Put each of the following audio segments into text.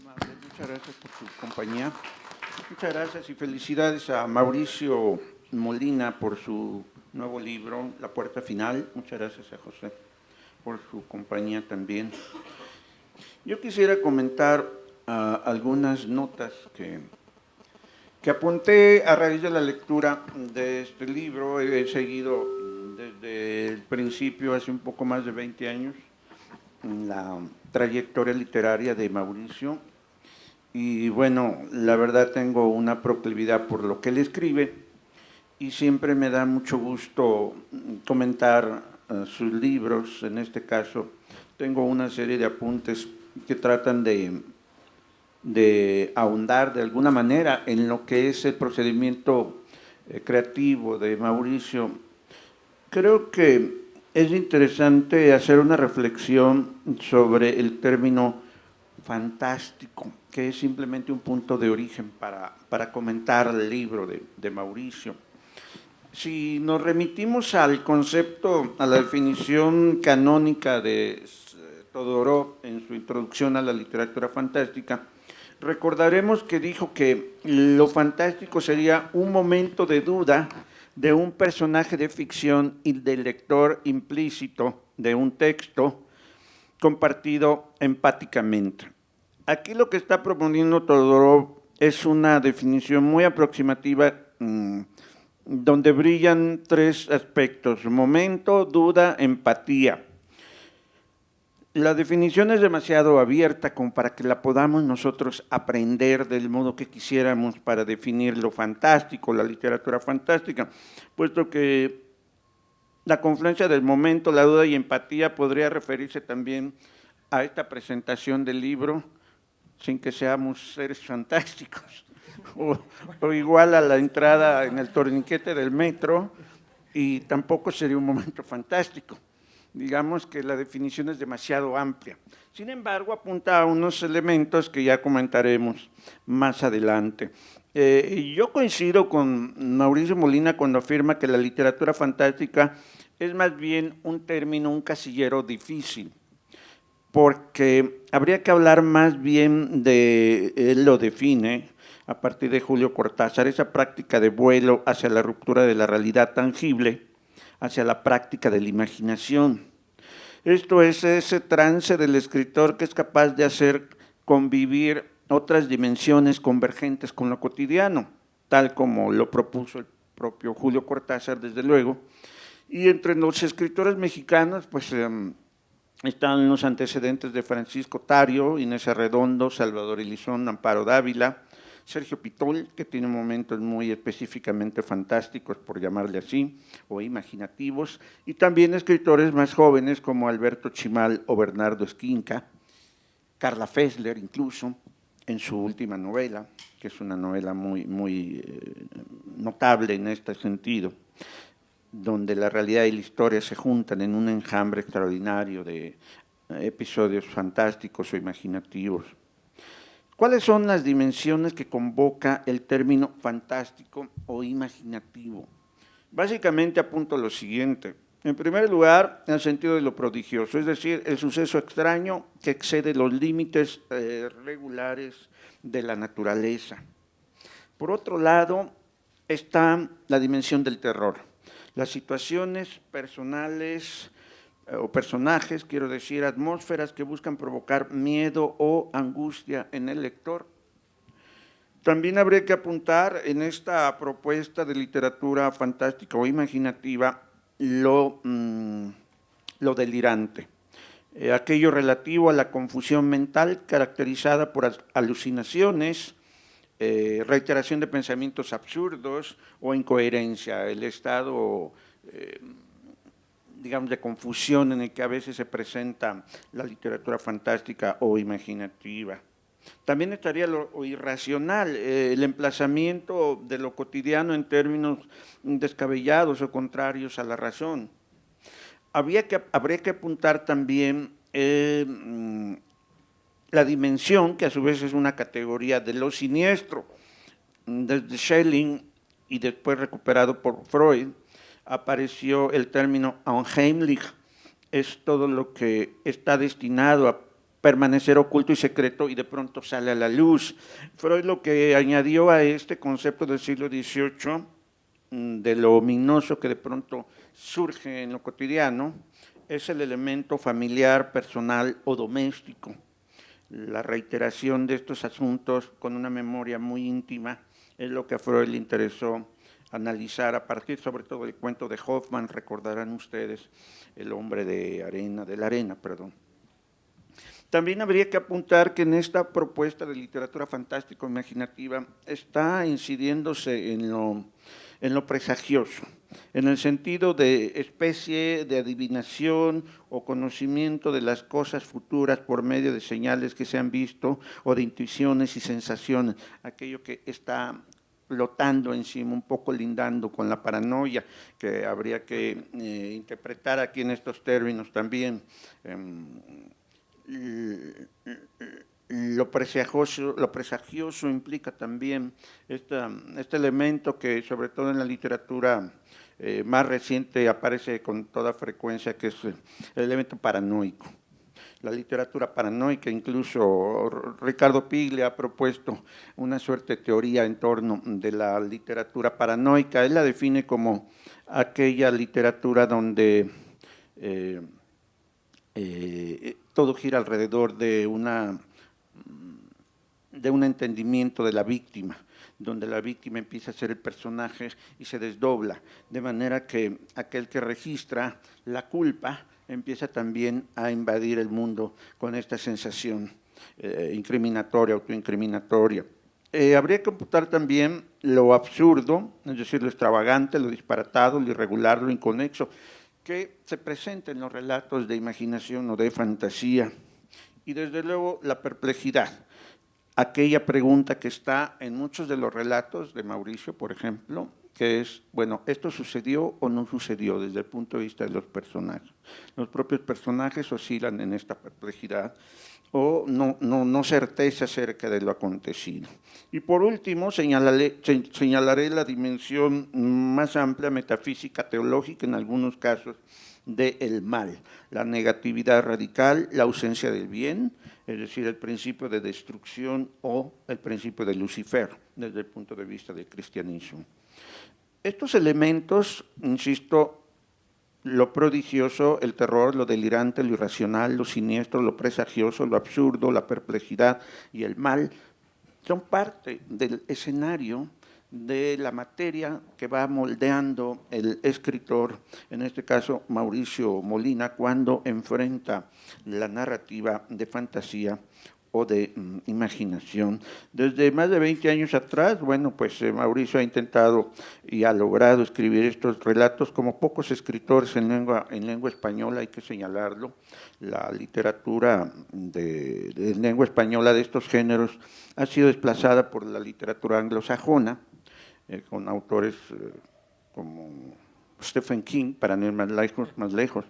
amable. Muchas gracias por su compañía. Muchas gracias y felicidades a Mauricio Molina por su nuevo libro, La Puerta Final. Muchas gracias a José por su compañía también. Yo quisiera comentar algunas notas que apunté a raíz de la lectura de este libro. He seguido desde el principio, hace un poco más de 20 años, la trayectoria literaria de Mauricio. Y bueno, la verdad tengo una proclividad por lo que él escribe y siempre me da mucho gusto comentar sus libros. En este caso, tengo una serie de apuntes que tratan de ahondar de alguna manera en lo que es el procedimiento creativo de Mauricio. Creo que es interesante hacer una reflexión sobre el término fantástico, que es simplemente un punto de origen para comentar el libro de Mauricio. Si nos remitimos al concepto, a la definición canónica de Todorov en su introducción a la literatura fantástica, recordaremos que dijo que lo fantástico sería un momento de duda de un personaje de ficción y del lector implícito de un texto compartido empáticamente. Aquí lo que está proponiendo Todorov es una definición muy aproximativa donde brillan tres aspectos: momento, duda, empatía. La definición es demasiado abierta como para que la podamos nosotros aprender del modo que quisiéramos para definir lo fantástico, la literatura fantástica, puesto que la confluencia del momento, la duda y empatía podría referirse también a esta presentación del libro, sin que seamos seres fantásticos, o igual a la entrada en el torniquete del metro, y tampoco sería un momento fantástico. Digamos que la definición es demasiado amplia. Sin embargo, apunta a unos elementos que ya comentaremos más adelante. Yo coincido con Mauricio Molina cuando afirma que la literatura fantástica es más bien un término, un casillero difícil, porque habría que hablar más bien de, él lo define a partir de Julio Cortázar, esa práctica de vuelo hacia la ruptura de la realidad tangible, hacia la práctica de la imaginación. Esto es ese trance del escritor que es capaz de hacer convivir otras dimensiones convergentes con lo cotidiano, tal como lo propuso el propio Julio Cortázar, desde luego. Y entre los escritores mexicanos, pues están los antecedentes de Francisco Tario, Inés Arredondo, Salvador Elizondo, Amparo Dávila, Sergio Pitol, que tiene momentos muy específicamente fantásticos, por llamarle así, o imaginativos, y también escritores más jóvenes como Alberto Chimal o Bernardo Esquinca, Carla Fessler incluso, en su última novela, que es una novela muy notable en este sentido, donde la realidad y la historia se juntan en un enjambre extraordinario de episodios fantásticos o imaginativos. ¿Cuáles son las dimensiones que convoca el término fantástico o imaginativo? Básicamente apunto lo siguiente. En primer lugar, el sentido de lo prodigioso, es decir, el suceso extraño que excede los límites regulares de la naturaleza. Por otro lado, está la dimensión del terror. Las situaciones personales o personajes, quiero decir, atmósferas que buscan provocar miedo o angustia en el lector. También habría que apuntar en esta propuesta de literatura fantástica o imaginativa lo delirante, aquello relativo a la confusión mental caracterizada por alucinaciones, reiteración de pensamientos absurdos o incoherencia, el estado digamos, de confusión en el que a veces se presenta la literatura fantástica o imaginativa. También estaría lo irracional, el emplazamiento de lo cotidiano en términos descabellados o contrarios a la razón. Habría que apuntar también la dimensión, que a su vez es una categoría de lo siniestro. Desde Schelling y después recuperado por Freud, apareció el término unheimlich, es todo lo que está destinado a permanecer oculto y secreto y de pronto sale a la luz. Freud lo que añadió a este concepto del siglo XVIII, de lo ominoso que de pronto surge en lo cotidiano, es el elemento familiar, personal o doméstico. La reiteración de estos asuntos con una memoria muy íntima es lo que a Freud le interesó analizar a partir sobre todo del cuento de Hoffmann, recordarán ustedes, el hombre de la arena, perdón. También habría que apuntar que en esta propuesta de literatura fantástica imaginativa está incidiéndose en lo presagioso, en el sentido de especie de adivinación o conocimiento de las cosas futuras por medio de señales que se han visto o de intuiciones y sensaciones, aquello que está flotando encima, un poco lindando con la paranoia, que habría que interpretar aquí en estos términos también. Lo presagioso implica también este elemento que sobre todo en la literatura más reciente aparece con toda frecuencia, que es el elemento paranoico. La literatura paranoica, incluso Ricardo Piglia ha propuesto una suerte de teoría en torno de la literatura paranoica. Él la define como aquella literatura donde todo gira alrededor de un entendimiento de la víctima, donde la víctima empieza a ser el personaje y se desdobla, de manera que aquel que registra la culpa empieza también a invadir el mundo con esta sensación incriminatoria, autoincriminatoria. Habría que computar también lo absurdo, es decir, lo extravagante, lo disparatado, lo irregular, lo inconexo, que se presenta en los relatos de imaginación o de fantasía. Y desde luego la perplejidad, aquella pregunta que está en muchos de los relatos de Mauricio, por ejemplo, que es, bueno, ¿esto sucedió o no sucedió desde el punto de vista de los personajes? Los propios personajes oscilan en esta perplejidad o no certeza acerca de lo acontecido. Y por último, señalaré la dimensión más amplia, metafísica, teológica en algunos casos, del mal, la negatividad radical, la ausencia del bien, es decir, el principio de destrucción o el principio de Lucifer, desde el punto de vista del cristianismo. Estos elementos, insisto, lo prodigioso, el terror, lo delirante, lo irracional, lo siniestro, lo presagioso, lo absurdo, la perplejidad y el mal, son parte del escenario de la materia que va moldeando el escritor, en este caso Mauricio Molina, cuando enfrenta la narrativa de fantasía o de imaginación. Desde más de 20 años atrás, bueno, pues Mauricio ha intentado y ha logrado escribir estos relatos como pocos escritores en lengua española, hay que señalarlo. La literatura de lengua española de estos géneros ha sido desplazada por la literatura anglosajona, con autores como Stephen King, para no ir más lejos.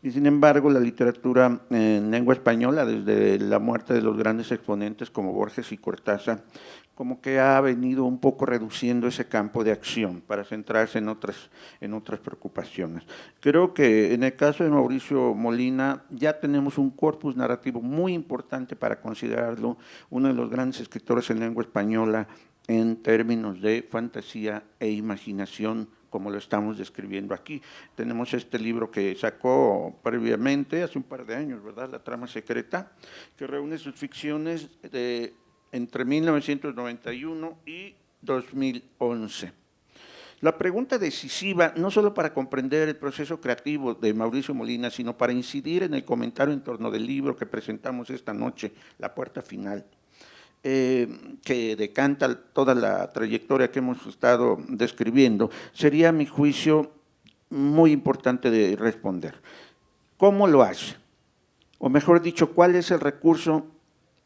Y sin embargo, la literatura en lengua española, desde la muerte de los grandes exponentes como Borges y Cortázar, como que ha venido un poco reduciendo ese campo de acción para centrarse en otras preocupaciones. Creo que en el caso de Mauricio Molina ya tenemos un corpus narrativo muy importante para considerarlo uno de los grandes escritores en lengua española en términos de fantasía e imaginación, como lo estamos describiendo aquí. Tenemos este libro que sacó previamente, hace un par de años, ¿verdad?, La trama secreta, que reúne sus ficciones entre 1991 y 2011. La pregunta decisiva, no solo para comprender el proceso creativo de Mauricio Molina, sino para incidir en el comentario en torno del libro que presentamos esta noche, La puerta final, que decanta toda la trayectoria que hemos estado describiendo, sería, a mi juicio, muy importante de responder. ¿Cómo lo hace? O mejor dicho, ¿cuál es el recurso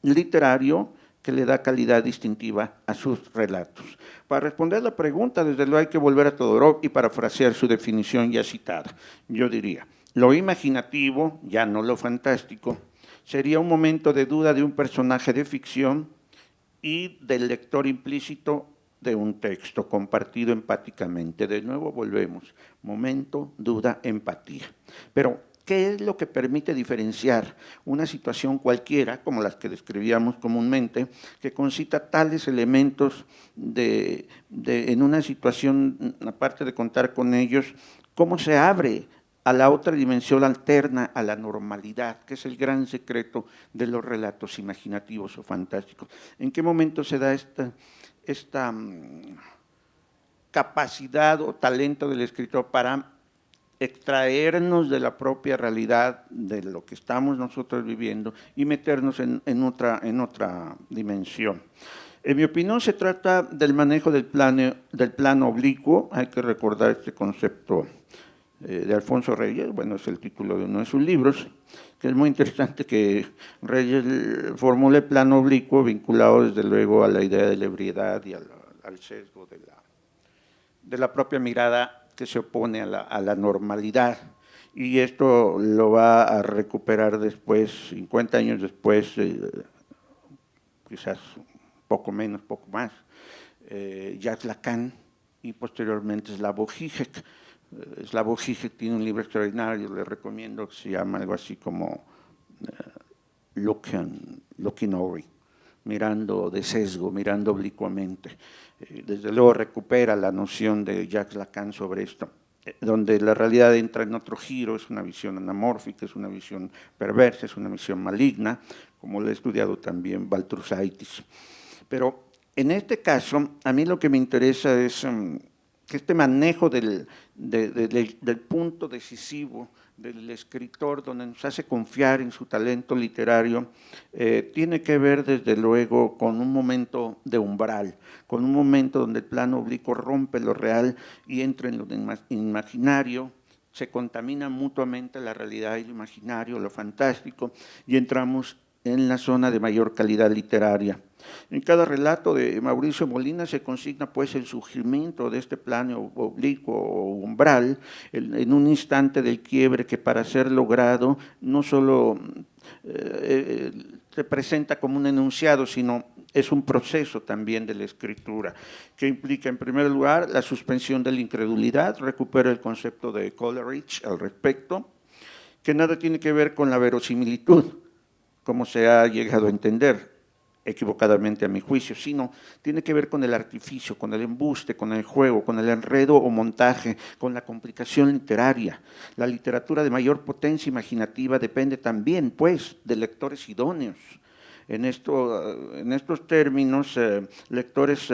literario que le da calidad distintiva a sus relatos? Para responder la pregunta, desde luego hay que volver a Todorov y parafrasear su definición ya citada. Yo diría, lo imaginativo, ya no lo fantástico, sería un momento de duda de un personaje de ficción y del lector implícito de un texto compartido empáticamente. De nuevo volvemos, momento, duda, empatía. Pero ¿Qué es lo que permite diferenciar una situación cualquiera, como las que describíamos comúnmente, que concita tales elementos en una situación, aparte de contar con ellos, cómo se abre a la otra dimensión alterna, a la normalidad, que es el gran secreto de los relatos imaginativos o fantásticos? ¿En qué momento se da esta capacidad o talento del escritor para extraernos de la propia realidad de lo que estamos nosotros viviendo y meternos en otra dimensión? En mi opinión, se trata del manejo del plano oblicuo. Hay que recordar este concepto de Alfonso Reyes, bueno, es el título de uno de sus libros, que es muy interesante que Reyes formule el plano oblicuo vinculado desde luego a la idea de la ebriedad y al sesgo de la propia mirada que se opone a la normalidad. Y esto lo va a recuperar después, 50 años después, quizás poco menos, poco más, Jacques Lacan y posteriormente Slavoj Žižek. Slavoj Žižek tiene un libro extraordinario, le recomiendo, que se llama algo así como Looking Over, mirando de sesgo, mirando oblicuamente. Desde luego recupera la noción de Jacques Lacan sobre esto, donde la realidad entra en otro giro, es una visión anamórfica, es una visión perversa, es una visión maligna, como lo ha estudiado también Baltrusaitis. Pero en este caso, a mí lo que me interesa es que este manejo del punto decisivo del escritor, donde nos hace confiar en su talento literario, tiene que ver desde luego con un momento de umbral, con un momento donde el plano oblicuo rompe lo real y entra en lo imaginario, se contamina mutuamente la realidad y lo imaginario, lo fantástico, y entramos en la zona de mayor calidad literaria. En cada relato de Mauricio Molina se consigna pues el surgimiento de este plano oblicuo o umbral en un instante del quiebre que, para ser logrado, no solo se presenta como un enunciado, sino es un proceso también de la escritura, que implica en primer lugar la suspensión de la incredulidad. Recupera el concepto de Coleridge al respecto, que nada tiene que ver con la verosimilitud, como se ha llegado a entender, equivocadamente a mi juicio, sino tiene que ver con el artificio, con el embuste, con el juego, con el enredo o montaje, con la complicación literaria. La literatura de mayor potencia imaginativa depende también, pues, de lectores idóneos. En estos términos, lectores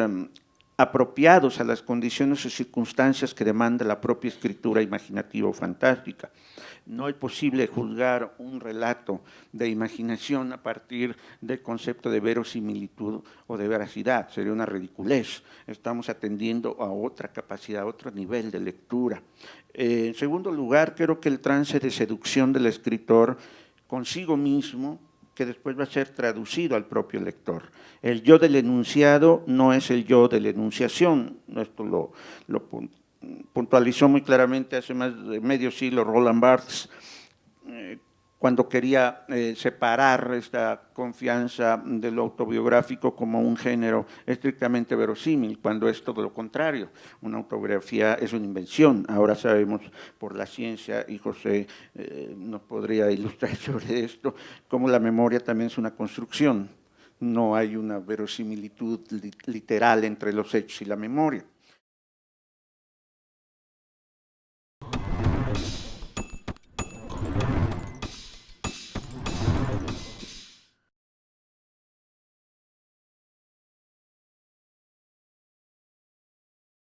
apropiados a las condiciones y circunstancias que demanda la propia escritura imaginativa o fantástica. No es posible juzgar un relato de imaginación a partir del concepto de verosimilitud o de veracidad, sería una ridiculez. Estamos atendiendo a otra capacidad, a otro nivel de lectura. En segundo lugar, creo que el trance de seducción del escritor consigo mismo, que después va a ser traducido al propio lector. El yo del enunciado no es el yo de la enunciación. Esto lo puntualizó muy claramente hace más de medio siglo Roland Barthes, cuando quería separar esta confianza de lo autobiográfico como un género estrictamente verosímil, cuando es todo lo contrario. Una autobiografía es una invención. Ahora sabemos por la ciencia, y José nos podría ilustrar sobre esto, cómo la memoria también es una construcción. No hay una verosimilitud literal entre los hechos y la memoria.